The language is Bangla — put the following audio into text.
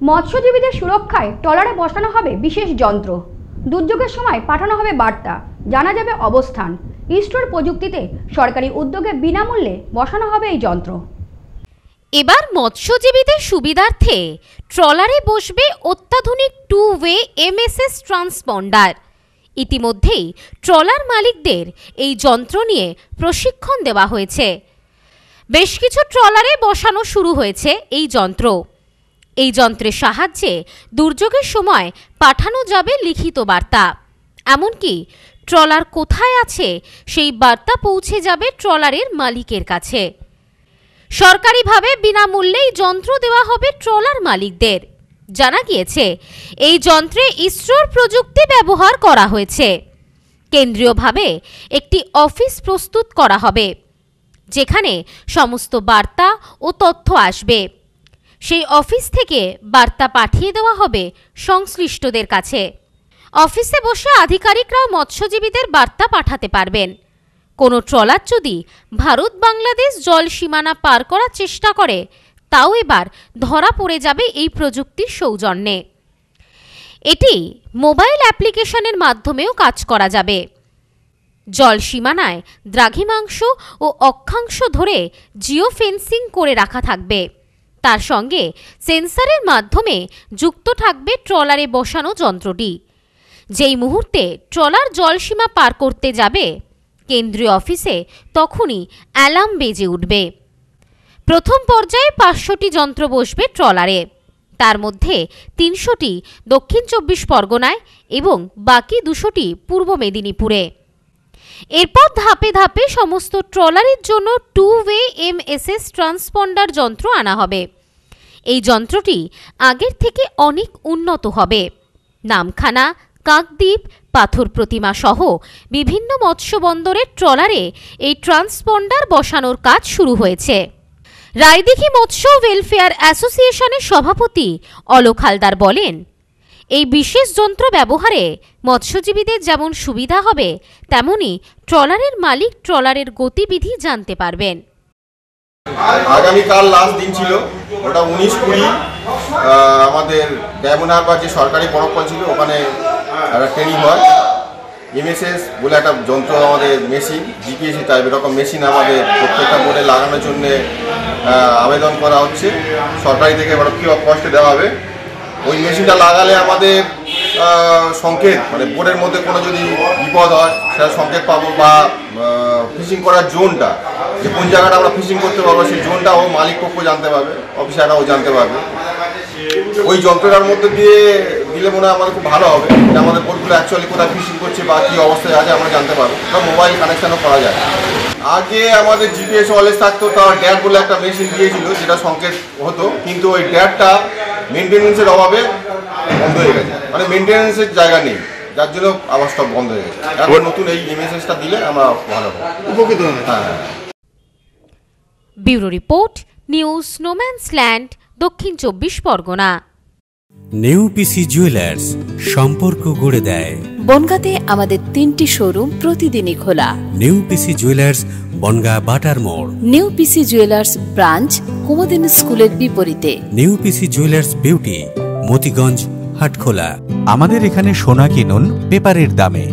মৎস্যজীবীদের সুরক্ষায় ট্রলারে বসানো হবে বিশেষ যন্ত্র। দুর্যোগের সময় পাঠানো হবে বার্তা, জানা যাবে অবস্থান। ইসরোর প্রযুক্তিতে সরকারি উদ্যোগে বিনামূল্যে বসানো হবে এই যন্ত্র। এবার মৎস্যজীবীদের সুবিধার্থে ট্রলারে বসবে অত্যাধুনিক 2-way MSS ট্রান্সপন্ডার। ইতিমধ্যেই ট্রলার মালিকদের এই যন্ত্র নিয়ে প্রশিক্ষণ দেওয়া হয়েছে। বেশ কিছু ট্রলারে বসানো শুরু হয়েছে এই যন্ত্র। এই যন্ত্রের সাহায্যে দুর্যোগের সময় পাঠানো যাবে লিখিত বার্তা। এমনকি ট্রলার কোথায় আছে সেই বার্তা পৌঁছে যাবে ট্রলারের মালিকের কাছে। সরকারিভাবে বিনামূল্যেই যন্ত্র দেওয়া হবে ট্রলার মালিকদের। জানা গিয়েছে এই যন্ত্রে ইসরোর প্রযুক্তি ব্যবহার করা হয়েছে। কেন্দ্রীয়ভাবে একটি অফিস প্রস্তুত করা হবে, যেখানে সমস্ত বার্তা ও তথ্য আসবে। সেই অফিস থেকে বার্তা পাঠিয়ে দেওয়া হবে সংশ্লিষ্টদের কাছে। অফিসে বসে আধিকারিকরাও মৎস্যজীবীদের বার্তা পাঠাতে পারবেন। কোনো ট্রলার যদি ভারত বাংলাদেশ জল সীমানা পার করার চেষ্টা করে, তাও এবার ধরা পড়ে যাবে এই প্রযুক্তির সৌজন্যে। এটি মোবাইল অ্যাপ্লিকেশনের মাধ্যমেও কাজ করা যাবে। জল সীমানায় দ্রাঘিমাংশ ও অক্ষাংশ ধরে জিও ফেন্সিং করে রাখা থাকবে। তার সঙ্গে সেন্সরের মাধ্যমে যুক্ত থাকবে ট্রলারে বসানো যন্ত্রটি। যেই মুহূর্তে ট্রলার জলসীমা পার করতে যাবে, কেন্দ্রীয় অফিসে তখনই অ্যালার্ম বেজে উঠবে। প্রথম পর্যায়ে 500টি যন্ত্র বসবে ট্রলারে। তার মধ্যে 300টি দক্ষিণ 24 পরগনায় এবং বাকি 200টি পূর্ব মেদিনীপুরে। এরপর ধাপে ধাপে সমস্ত ট্রলারের জন্য 2-way MSS ট্রান্সপন্ডার যন্ত্র আনা হবে। এই যন্ত্রটি আগের থেকে অনেক উন্নত হবে। নামখানা, কাকদ্বীপ, পাথর প্রতিমা সহ বিভিন্ন মৎস্য বন্দরের ট্রলারে এই ট্রান্সপন্ডার বসানোর কাজ শুরু হয়েছে। রায়দিঘি মৎস্য ওয়েলফেয়ার অ্যাসোসিয়েশনের সভাপতি অলোক হালদার বলেন, এই বিশেষ যন্ত্র ব্যবহারে মৎস্যজীবীদের যেমন সুবিধা হবে, তেমনি ট্রলারের মালিক ট্রলারের গতিবিধি জানতে পারবেন। আগামীকাল লাস্ট দিন ছিল, ওটা 19-20 আমাদের ড্যামনার বা যে সরকারি প্রকল্প ছিল ওখানে একটা ট্রেনিং হয়। MSS বলে একটা যন্ত্র, আমাদের মেশিন জিপিএসি টাইপ এরকম মেশিন আমাদের প্রত্যেকটা বোর্ডে লাগানোর জন্য আবেদন করা হচ্ছে। সরকারি থেকে ওটা কি কষ্টে দেওয়া হবে। ওই মেশিনটা লাগালে আমাদের সংকেত, মানে বোর্ডের মধ্যে কোনো যদি বিপদ হয় সেটা সংকেত পাবো, বা ফিশিং করার জোনটা, যে কোন জায়গাটা আমরা ফিশিং করতে পারবো সেই জোনটা ও মালিক পক্ষ জানতে পারবে, অফিসাররাও জানতে পারবে। ওই যন্ত্রটার মধ্যে দিয়ে দিলে মনে হয় আমাদের খুব ভালো হবে, যে আমাদের বোটগুলো অ্যাকচুয়ালি কোথায় ফিশিং করছে বা কী অবস্থায় আছে আমরা জানতে পারবো। বা মোবাইল কানেকশানও করা যায়। আগে আমাদের জিপিএস ওয়ালেজ থাকতো, তার ড্যাট বলে একটা মেশিন দিয়েছিল যেটা সংকেত হতো, কিন্তু ওই ড্যাটটা মেনটেন্যান্সের অভাবে বন্ধ হয়ে গেছে, মানে মেনটেন্যান্সের জায়গা নেই, যার জন্য আবার সব বন্ধ হয়ে গেছে। এখন নতুন এই MSSটা দিলে আমরা ভালো হবে, উপকৃত হবে। হ্যাঁ। ব্যুরো রিপোর্ট, নিউজ নোম্যান্সল্যান্ড, দক্ষিণ 24 পরগনা। নিউ পিসি জুয়েলার্স, সম্পর্ক গড়ে দেয়। বনগাঁতে আমাদের 3টি শোরুম প্রতিদিনই খোলা। নিউ পিসি জুয়েলার্স, বনগাঁ বাটার মোড়। New PC jewellers branch, Kumudini স্কুলের বিপরীতে। New PC jewellers beauty, Motiganj, Hatkhola. আমাদের এখানে সোনা কিনুন পেপারের দামে।